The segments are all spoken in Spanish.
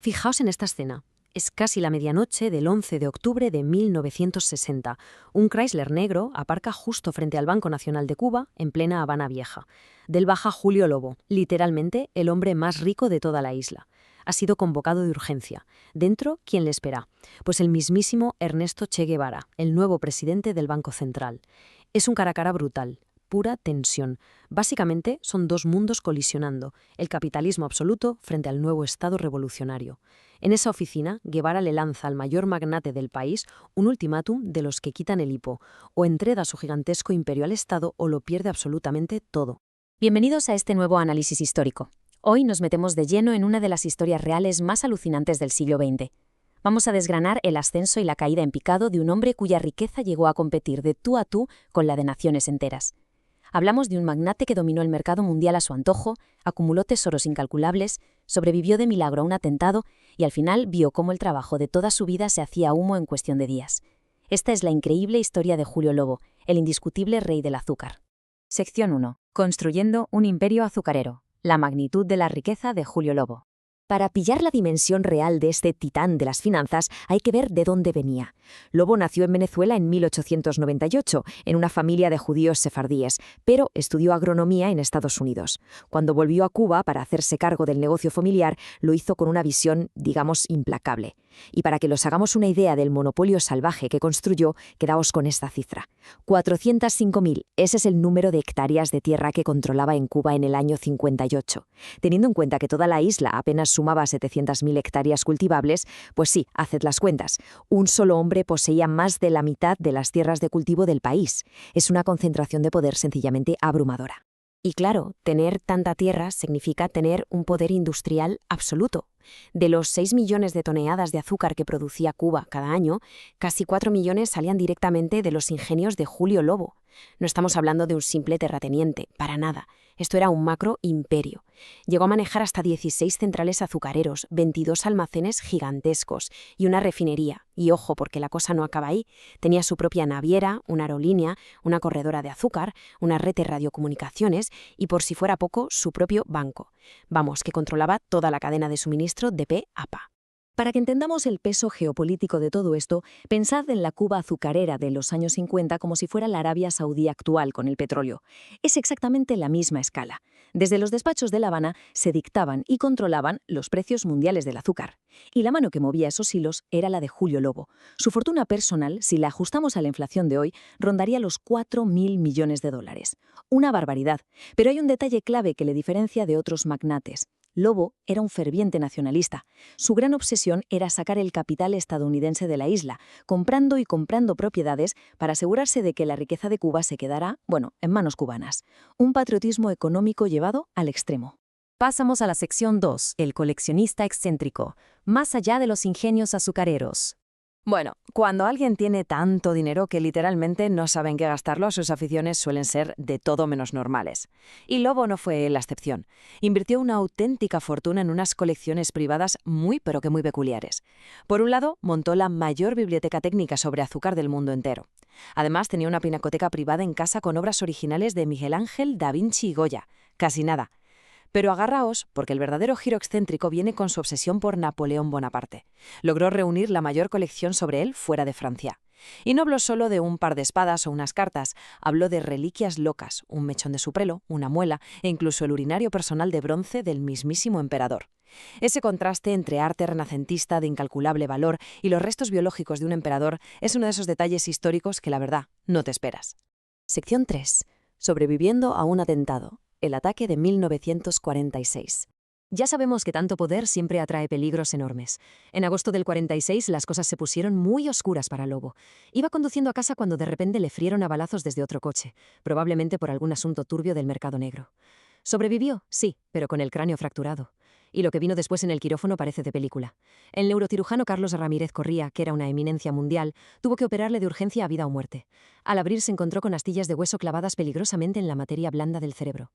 Fijaos en esta escena. Es casi la medianoche del 11 de octubre de 1960. Un Chrysler negro aparca justo frente al Banco Nacional de Cuba, en plena Habana Vieja. Del baja Julio Lobo, literalmente el hombre más rico de toda la isla. Ha sido convocado de urgencia. Dentro, ¿quién le espera? Pues el mismísimo Ernesto Che Guevara, el nuevo presidente del Banco Central. Es un cara a cara brutal. Pura tensión. Básicamente son dos mundos colisionando, el capitalismo absoluto frente al nuevo Estado revolucionario. En esa oficina, Guevara le lanza al mayor magnate del país un ultimátum de los que quitan el hipo: o entrega su gigantesco imperio al Estado o lo pierde absolutamente todo. Bienvenidos a este nuevo análisis histórico. Hoy nos metemos de lleno en una de las historias reales más alucinantes del siglo XX. Vamos a desgranar el ascenso y la caída en picado de un hombre cuya riqueza llegó a competir de tú a tú con la de naciones enteras. Hablamos de un magnate que dominó el mercado mundial a su antojo, acumuló tesoros incalculables, sobrevivió de milagro a un atentado y al final vio cómo el trabajo de toda su vida se hacía humo en cuestión de días. Esta es la increíble historia de Julio Lobo, el indiscutible rey del azúcar. Sección 1. Construyendo un imperio azucarero. La magnitud de la riqueza de Julio Lobo. Para pillar la dimensión real de este titán de las finanzas, hay que ver de dónde venía. Lobo nació en Venezuela en 1898, en una familia de judíos sefardíes, pero estudió agronomía en Estados Unidos. Cuando volvió a Cuba para hacerse cargo del negocio familiar, lo hizo con una visión, digamos, implacable. Y para que nos hagamos una idea del monopolio salvaje que construyó, quedaos con esta cifra. 405.000, ese es el número de hectáreas de tierra que controlaba en Cuba en el año 58. Teniendo en cuenta que toda la isla apenas sumaba 700.000 hectáreas cultivables, pues sí, haced las cuentas. Un solo hombre poseía más de la mitad de las tierras de cultivo del país. Es una concentración de poder sencillamente abrumadora. Y claro, tener tanta tierra significa tener un poder industrial absoluto. De los 6 millones de toneladas de azúcar que producía Cuba cada año, casi 4 millones salían directamente de los ingenios de Julio Lobo. No estamos hablando de un simple terrateniente, para nada. Esto era un macro imperio. Llegó a manejar hasta 16 centrales azucareros, 22 almacenes gigantescos y una refinería. Y ojo, porque la cosa no acaba ahí. Tenía su propia naviera, una aerolínea, una corredora de azúcar, una red de radiocomunicaciones y, por si fuera poco, su propio banco. Vamos, que controlaba toda la cadena de suministro de pe a pa. Para que entendamos el peso geopolítico de todo esto, pensad en la Cuba azucarera de los años 50 como si fuera la Arabia Saudí actual con el petróleo. Es exactamente la misma escala. Desde los despachos de La Habana se dictaban y controlaban los precios mundiales del azúcar. Y la mano que movía esos hilos era la de Julio Lobo. Su fortuna personal, si la ajustamos a la inflación de hoy, rondaría los 4.000 millones de dólares. Una barbaridad. Pero hay un detalle clave que le diferencia de otros magnates. Lobo era un ferviente nacionalista. Su gran obsesión era sacar el capital estadounidense de la isla, comprando y comprando propiedades para asegurarse de que la riqueza de Cuba se quedara, en manos cubanas. Un patriotismo económico llevado al extremo. Pasamos a la sección 2, el coleccionista excéntrico, más allá de los ingenios azucareros. Bueno, cuando alguien tiene tanto dinero que literalmente no sabe en qué gastarlo, sus aficiones suelen ser de todo menos normales. Y Lobo no fue la excepción. Invirtió una auténtica fortuna en unas colecciones privadas muy pero que muy peculiares. Por un lado, montó la mayor biblioteca técnica sobre azúcar del mundo entero. Además, tenía una pinacoteca privada en casa con obras originales de Miguel Ángel, Da Vinci y Goya. Casi nada. Pero agarraos, porque el verdadero giro excéntrico viene con su obsesión por Napoleón Bonaparte. Logró reunir la mayor colección sobre él fuera de Francia. Y no habló solo de un par de espadas o unas cartas, habló de reliquias locas, un mechón de su pelo, una muela e incluso el urinario personal de bronce del mismísimo emperador. Ese contraste entre arte renacentista de incalculable valor y los restos biológicos de un emperador es uno de esos detalles históricos que, la verdad, no te esperas. Sección 3. Sobreviviendo a un atentado. El ataque de 1946. Ya sabemos que tanto poder siempre atrae peligros enormes. En agosto del 46 las cosas se pusieron muy oscuras para Lobo. Iba conduciendo a casa cuando de repente le frieron a balazos desde otro coche, probablemente por algún asunto turbio del mercado negro. Sobrevivió, sí, pero con el cráneo fracturado. Y lo que vino después en el quirófano parece de película. El neurocirujano Carlos Ramírez Corría, que era una eminencia mundial, tuvo que operarle de urgencia a vida o muerte. Al abrir se encontró con astillas de hueso clavadas peligrosamente en la materia blanda del cerebro.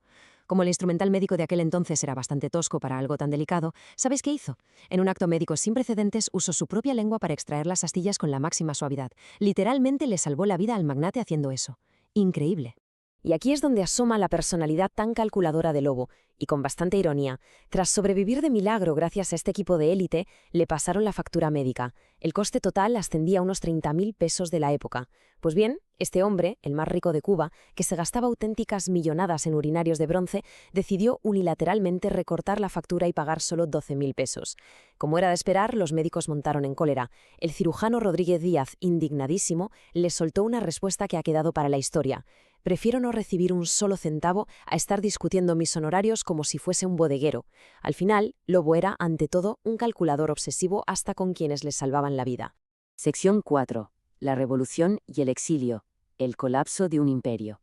Como el instrumental médico de aquel entonces era bastante tosco para algo tan delicado, ¿sabéis qué hizo? En un acto médico sin precedentes usó su propia lengua para extraer las astillas con la máxima suavidad. Literalmente le salvó la vida al magnate haciendo eso. Increíble. Y aquí es donde asoma la personalidad tan calculadora de Lobo, y con bastante ironía, tras sobrevivir de milagro gracias a este equipo de élite, le pasaron la factura médica. El coste total ascendía a unos 30.000 pesos de la época. Pues bien, este hombre, el más rico de Cuba, que se gastaba auténticas millonadas en urinarios de bronce, decidió unilateralmente recortar la factura y pagar solo 12.000 pesos. Como era de esperar, los médicos montaron en cólera. El cirujano Rodríguez Díaz, indignadísimo, le soltó una respuesta que ha quedado para la historia. Prefiero no recibir un solo centavo a estar discutiendo mis honorarios como si fuese un bodeguero. Al final, Lobo era, ante todo, un calculador obsesivo hasta con quienes le salvaban la vida. Sección 4. La revolución y el exilio. El colapso de un imperio.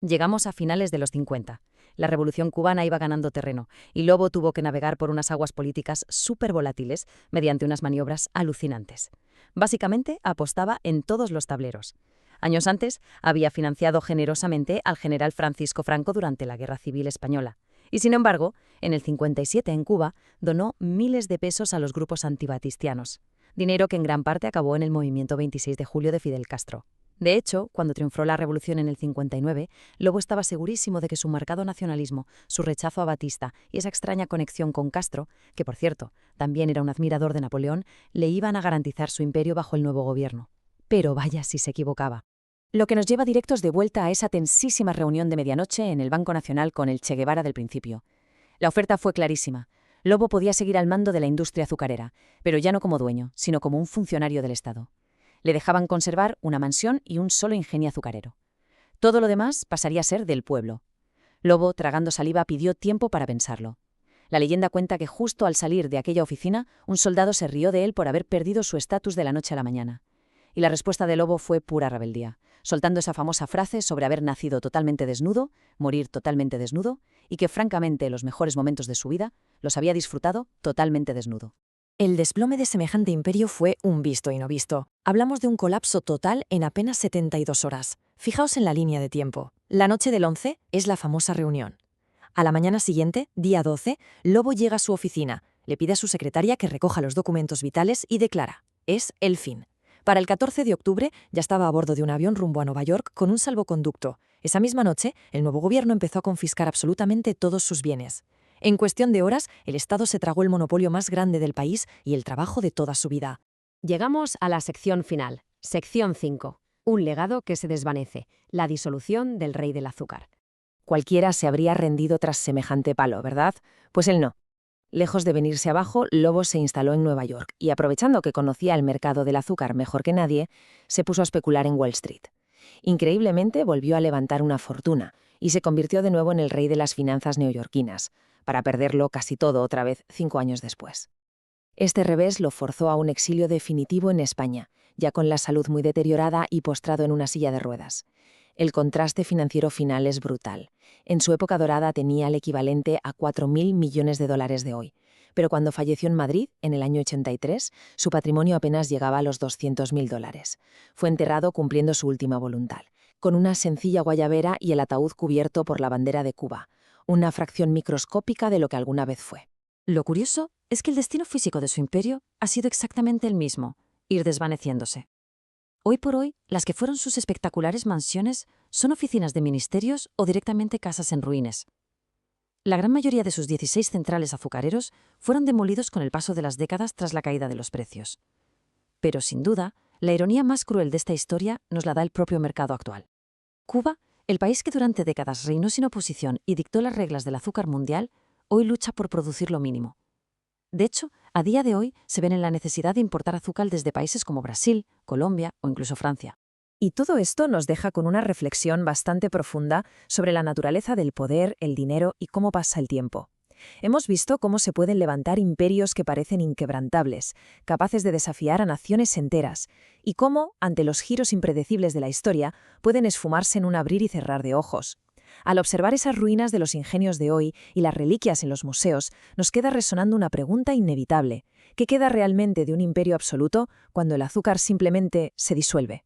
Llegamos a finales de los 50. La revolución cubana iba ganando terreno y Lobo tuvo que navegar por unas aguas políticas súper volátiles mediante unas maniobras alucinantes. Básicamente, apostaba en todos los tableros. Años antes, había financiado generosamente al general Francisco Franco durante la Guerra Civil Española. Y sin embargo, en el 57 en Cuba, donó miles de pesos a los grupos antibatistianos. Dinero que en gran parte acabó en el movimiento 26 de julio de Fidel Castro. De hecho, cuando triunfó la revolución en el 59, Lobo estaba segurísimo de que su marcado nacionalismo, su rechazo a Batista y esa extraña conexión con Castro, que por cierto, también era un admirador de Napoleón, le iban a garantizar su imperio bajo el nuevo gobierno. Pero vaya si se equivocaba. Lo que nos lleva directos de vuelta a esa tensísima reunión de medianoche en el Banco Nacional con el Che Guevara del principio. La oferta fue clarísima. Lobo podía seguir al mando de la industria azucarera, pero ya no como dueño, sino como un funcionario del Estado. Le dejaban conservar una mansión y un solo ingenio azucarero. Todo lo demás pasaría a ser del pueblo. Lobo, tragando saliva, pidió tiempo para pensarlo. La leyenda cuenta que justo al salir de aquella oficina, un soldado se rió de él por haber perdido su estatus de la noche a la mañana. Y la respuesta de Lobo fue pura rebeldía, soltando esa famosa frase sobre haber nacido totalmente desnudo, morir totalmente desnudo, y que francamente los mejores momentos de su vida los había disfrutado totalmente desnudo. El desplome de semejante imperio fue un visto y no visto. Hablamos de un colapso total en apenas 72 horas. Fijaos en la línea de tiempo. La noche del 11 es la famosa reunión. A la mañana siguiente, día 12, Lobo llega a su oficina, le pide a su secretaria que recoja los documentos vitales y declara: es el fin. Para el 14 de octubre ya estaba a bordo de un avión rumbo a Nueva York con un salvoconducto. Esa misma noche, el nuevo gobierno empezó a confiscar absolutamente todos sus bienes. En cuestión de horas, el Estado se tragó el monopolio más grande del país y el trabajo de toda su vida. Llegamos a la sección final. Sección 5. Un legado que se desvanece. La disolución del rey del azúcar. Cualquiera se habría rendido tras semejante palo, ¿verdad? Pues él no. Lejos de venirse abajo, Lobo se instaló en Nueva York y, aprovechando que conocía el mercado del azúcar mejor que nadie, se puso a especular en Wall Street. Increíblemente, volvió a levantar una fortuna y se convirtió de nuevo en el rey de las finanzas neoyorquinas, para perderlo casi todo otra vez 5 años después. Este revés lo forzó a un exilio definitivo en España, ya con la salud muy deteriorada y postrado en una silla de ruedas. El contraste financiero final es brutal. En su época dorada tenía el equivalente a 4.000 millones de dólares de hoy, pero cuando falleció en Madrid, en el año 83, su patrimonio apenas llegaba a los 200.000 dólares. Fue enterrado cumpliendo su última voluntad, con una sencilla guayabera y el ataúd cubierto por la bandera de Cuba, una fracción microscópica de lo que alguna vez fue. Lo curioso es que el destino físico de su imperio ha sido exactamente el mismo, ir desvaneciéndose. Hoy por hoy, las que fueron sus espectaculares mansiones son oficinas de ministerios o directamente casas en ruines. La gran mayoría de sus 16 centrales azucareros fueron demolidos con el paso de las décadas tras la caída de los precios. Pero, sin duda, la ironía más cruel de esta historia nos la da el propio mercado actual. Cuba, el país que durante décadas reinó sin oposición y dictó las reglas del azúcar mundial, hoy lucha por producir lo mínimo. De hecho, a día de hoy se ven en la necesidad de importar azúcar desde países como Brasil, Colombia o incluso Francia. Y todo esto nos deja con una reflexión bastante profunda sobre la naturaleza del poder, el dinero y cómo pasa el tiempo. Hemos visto cómo se pueden levantar imperios que parecen inquebrantables, capaces de desafiar a naciones enteras, y cómo, ante los giros impredecibles de la historia, pueden esfumarse en un abrir y cerrar de ojos. Al observar esas ruinas de los ingenios de hoy y las reliquias en los museos, nos queda resonando una pregunta inevitable: ¿qué queda realmente de un imperio absoluto cuando el azúcar simplemente se disuelve?